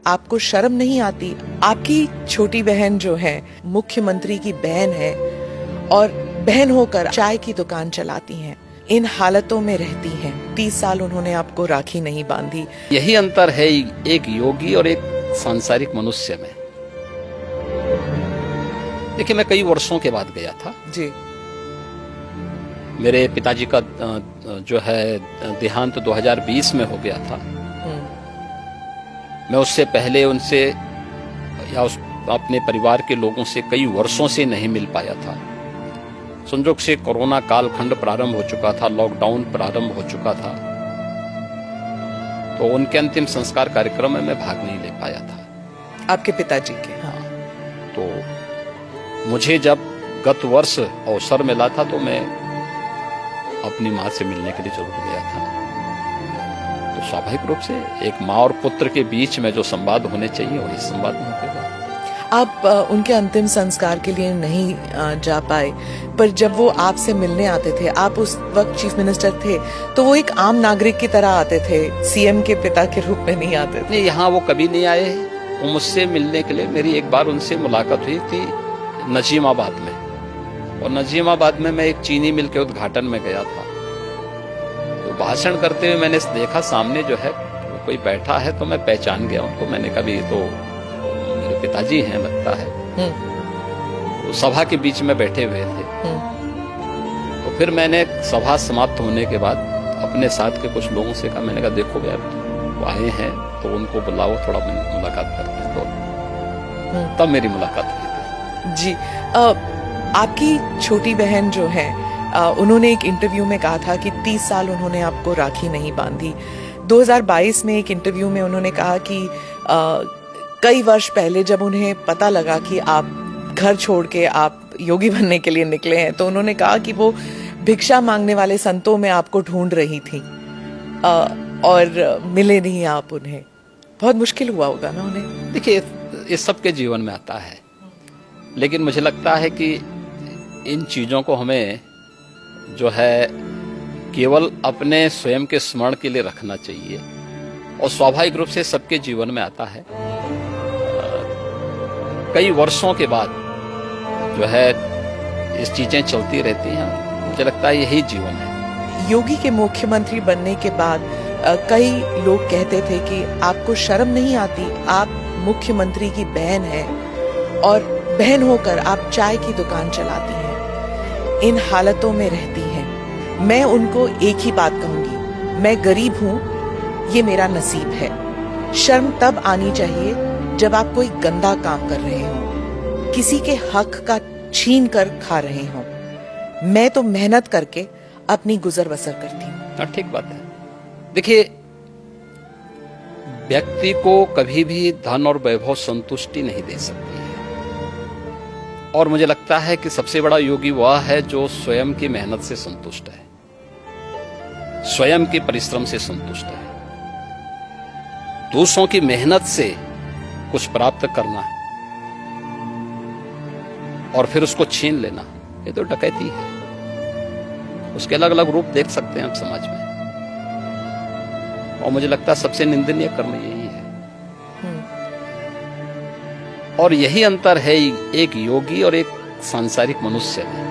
आपको शर्म नहीं आती? आपकी छोटी बहन जो है मुख्यमंत्री की बहन है और बहन होकर चाय की दुकान चलाती हैं, इन हालतों में रहती हैं। 30 साल उन्होंने आपको राखी नहीं बांधी। यही अंतर है एक योगी और एक सांसारिक मनुष्य में। देखिए, मैं कई वर्षों के बाद गया था जी। मेरे पिताजी का जो है देहांत 2020 में हो गया था। मैं उससे पहले उनसे या अपने परिवार के लोगों से कई वर्षों से नहीं मिल पाया था। संयोग से कोरोना कालखंड प्रारंभ हो चुका था, लॉकडाउन प्रारंभ हो चुका था, तो उनके अंतिम संस्कार कार्यक्रम में मैं भाग नहीं ले पाया था। आपके पिताजी के? हाँ। तो मुझे जब गत वर्ष अवसर मिला था तो मैं अपनी माँ से मिलने के लिए जरूर गया था। तो स्वाभाविक रूप से एक माँ और पुत्र के बीच में जो संवाद होने चाहिए वही संवाद नहीं हो पाया। आप उनके अंतिम संस्कार के लिए नहीं जा पाए, पर जब वो आपसे मिलने आते थे, आप उस वक्त चीफ मिनिस्टर थे, तो वो एक आम नागरिक की तरह आते थे, सीएम के पिता के रूप में नहीं आते थे। नहीं, यहाँ वो कभी नहीं आए। वो मुझसे मिलने के लिए मेरी एक बार उनसे मुलाकात हुई थी नजीमाबाद में, और नजीमाबाद में मैं एक चीनी मिल के उद्घाटन में गया था। तो भाषण करते हुए मैंने देखा सामने जो है कोई बैठा है, तो मैं पहचान गया उनको। मैंने कभी तो मेरे पिताजी हैं लगता है। तो सभा के बीच में बैठे हुए थे। तो फिर मैंने सभा समाप्त होने के बाद अपने साथ के कुछ लोगों से कहा, मैंने कहा देखो यार वो आए हैं तो उनको बुलाओ, थोड़ा मुलाकात करते हैं। तो तब मेरी मुलाकात हुई थी। जी। आपकी छोटी बहन जो है उन्होंने एक इंटरव्यू में कहा था कि 30 साल उन्होंने आपको राखी नहीं बांधी। 2022 में एक इंटरव्यू में उन्होंने कहा कि कई वर्ष पहले जब उन्हें पता लगा कि आप घर छोड़ के आप योगी बनने के लिए निकले हैं, तो उन्होंने कहा कि वो भिक्षा मांगने वाले संतों में आपको ढूंढ रही थी और मिले नहीं आप उन्हें। बहुत मुश्किल हुआ होगा ना उन्हें? देखिए, ये सबके जीवन में आता है, लेकिन मुझे लगता है कि इन चीजों को हमें जो है केवल अपने स्वयं के स्मरण के लिए रखना चाहिए, और स्वाभाविक रूप से सबके जीवन में आता है। कई वर्षों के बाद जो है इस चीजें चलती रहती हैं। मुझे लगता है यही जीवन है। योगी के मुख्यमंत्री बनने के बाद कई लोग कहते थे कि आपको शर्म नहीं आती? आप मुख्यमंत्री की बहन है और बहन होकर आप चाय की दुकान चलाती हैं, इन हालतों में रहती हैं। मैं उनको एक ही बात कहूंगी, मैं गरीब हूं, ये मेरा नसीब है। शर्म तब आनी चाहिए जब आप कोई गंदा काम कर रहे हो, किसी के हक का छीन कर खा रहे हो। मैं तो मेहनत करके अपनी गुजर बसर करती हूँ। ठीक बात है। देखिए, व्यक्ति को कभी भी धन और वैभव संतुष्टि नहीं दे सकती है, और मुझे लगता है कि सबसे बड़ा योगी वह है जो स्वयं की मेहनत से संतुष्ट है, स्वयं के परिश्रम से संतुष्ट है। दूसरों की मेहनत से कुछ प्राप्त करना और फिर उसको छीन लेना, ये तो डकैती है। उसके अलग अलग रूप देख सकते हैं हम समाज में, और मुझे लगता है सबसे निंदनीय कर्म यही है। और यही अंतर है एक योगी और एक सांसारिक मनुष्य में।